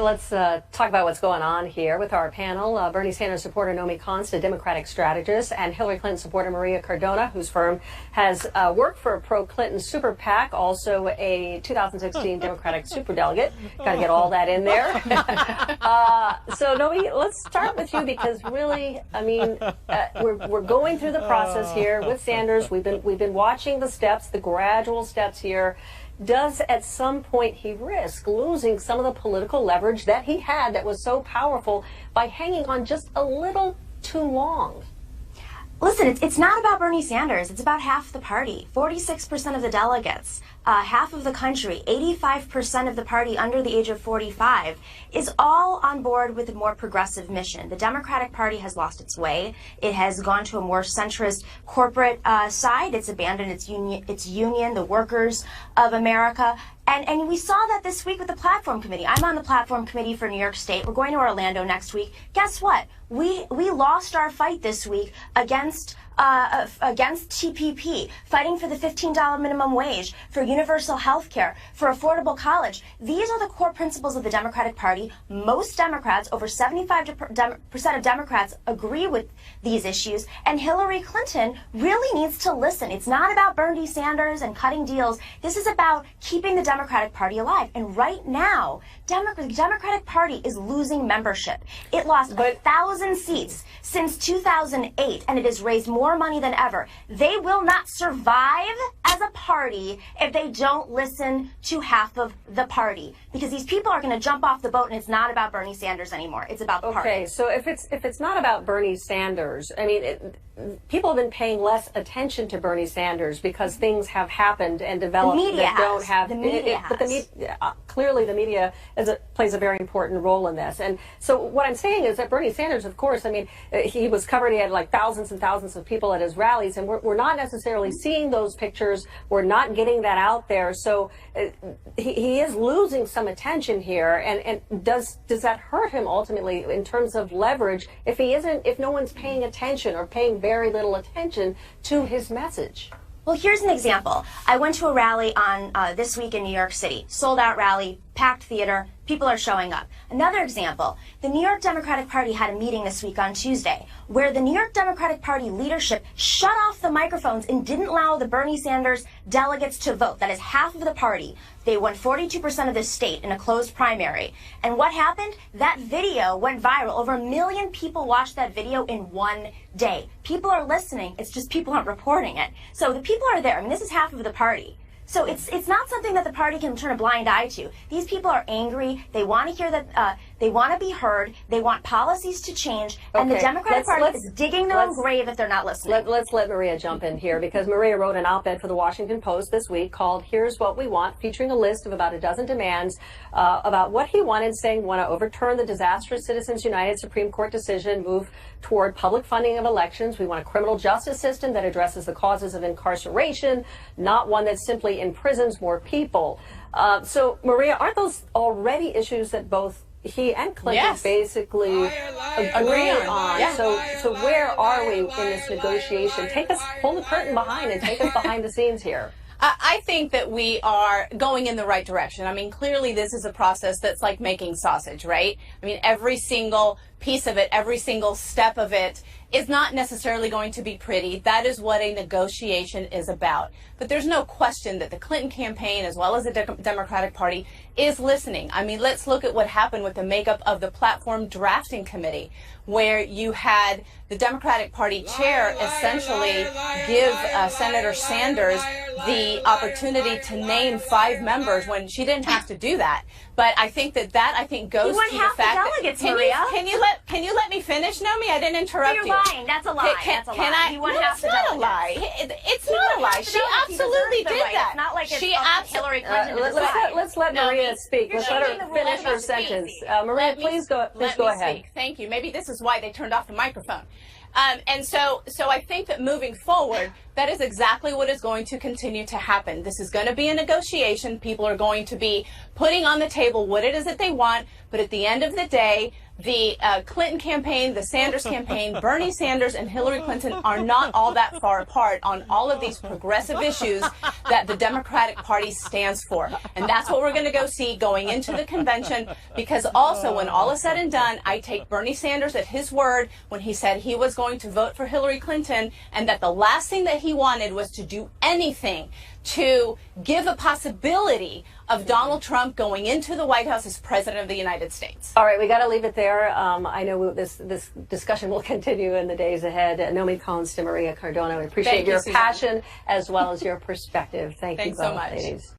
Let's talk about what's going on here with our panel. Bernie Sanders supporter Nomi Const, a Democratic strategist, and Hillary Clinton supporter Maria Cardona, whose firm has worked for a pro-Clinton super PAC, also a 2016 Democratic superdelegate. Got to get all that in there. So Nomi, let's start with you because really, I mean, we're going through the process here with Sanders. We've been watching the steps, the gradual steps here. Does at some point he risk losing some of the political leverage that he had that was so powerful by hanging on just a little too long? Listen, it's not about Bernie Sanders. It's about half the party, 46% of the delegates, half of the country, 85% of the party under the age of 45 is all on board with a more progressive mission. The Democratic Party has lost its way. It has gone to a more centrist corporate side. It's abandoned its union, the workers of America. And we saw that this week with the Platform Committee. I'm on the Platform Committee for New York State. We're going to Orlando next week. Guess what? We lost our fight this week against TPP, fighting for the $15 minimum wage, for universal health care, for affordable college. These are the core principles of the Democratic Party. Most Democrats, over 75% of Democrats, agree with these issues. And Hillary Clinton really needs to listen. It's not about Bernie Sanders and cutting deals. This is about keeping the Democratic Party alive. And right now, the Democratic Party is losing membership. It lost 1,000 seats since 2008, and it has raised more money than ever. They will not survive as a party if they don't listen to half of the party, because these people are going to jump off the boat, and it's not about Bernie Sanders anymore. It's about the party. Okay, so if it's not about Bernie Sanders, I mean, people have been paying less attention to Bernie Sanders because things have happened and developed that don't have. The media has. But the media, clearly, the media plays a very important role in this. And so what I'm saying is that Bernie Sanders, of course, I mean, he was covered. He had like thousands and thousands of people at his rallies, and we're not necessarily seeing those pictures. We're not getting that out there. So he is losing some attention here. And does that hurt him ultimately in terms of leverage if no one's paying attention or paying very little attention to his message? Well, here's an example. I went to a rally on this week in New York City. Sold out rally, packed theater, people are showing up. Another example, the New York Democratic Party had a meeting this week on Tuesday where the New York Democratic Party leadership shut off the microphones and didn't allow the Bernie Sanders delegates to vote. That is half of the party. They won 42% of the state in a closed primary. And what happened? That video went viral. Over 1 million people watched that video in one day. People are listening. It's just people aren't reporting it. So the people are there. I mean, this is half of the party. So it's not something that the party can turn a blind eye to. These people are angry. They want to hear that. They want to be heard. They want policies to change. And the Democratic Party is digging their own grave if they're not listening. Let's let Maria jump in here, because Maria wrote an op-ed for the Washington Post this week called "Here's What We Want," featuring a list of about a dozen demands about what he wanted, saying want to overturn the disastrous Citizens United Supreme Court decision, move toward public funding of elections. We want a criminal justice system that addresses the causes of incarceration, not one that simply imprisons more people. So, Maria, aren't those already issues that both he and Clinton basically agree on? Yeah. So where are we in this negotiation? Pull the curtain behind and take us behind the scenes here. I think that we are going in the right direction. I mean, clearly this is a process that's like making sausage, right? I mean, every single piece of it, every single step of it is not necessarily going to be pretty. That is what a negotiation is about. But there's no question that the Clinton campaign, as well as the Democratic Party, is listening. I mean, let's look at what happened with the makeup of the Platform Drafting Committee, where you had the Democratic Party chair essentially give Senator Sanders the opportunity to name 5 members when she didn't have to do that. But I think that goes to the fact that can you let me finish, Nomi? I didn't interrupt you. You're lying. That's a lie. That's a lie. It's not a lie. It's not a lie. She absolutely did that. It's not like it's Hillary Clinton. Let's let Maria speak. Let's let her finish her sentence. Maria, please go ahead. Thank you. Maybe this is why they turned off the microphone. And so I think that moving forward, that is exactly what is going to continue to happen. This is going to be a negotiation. People are going to be putting on the table what it is that they want. But at the end of the day, the Clinton campaign, the Sanders campaign, Bernie Sanders and Hillary Clinton are not all that far apart on all of these progressive issues that the Democratic Party stands for. And that's what we're going to go see going into the convention, because also when all is said and done, I take Bernie Sanders at his word when he said he was going to vote for Hillary Clinton, and that the last thing that he wanted was to do anything to give a possibility of Donald Trump going into the White House as President of the United States. All right, we got to leave it there. I know this discussion will continue in the days ahead. Nomi Const and Maria Cardona, we appreciate your passion as well as your perspective. Thank you both, so much. ladies.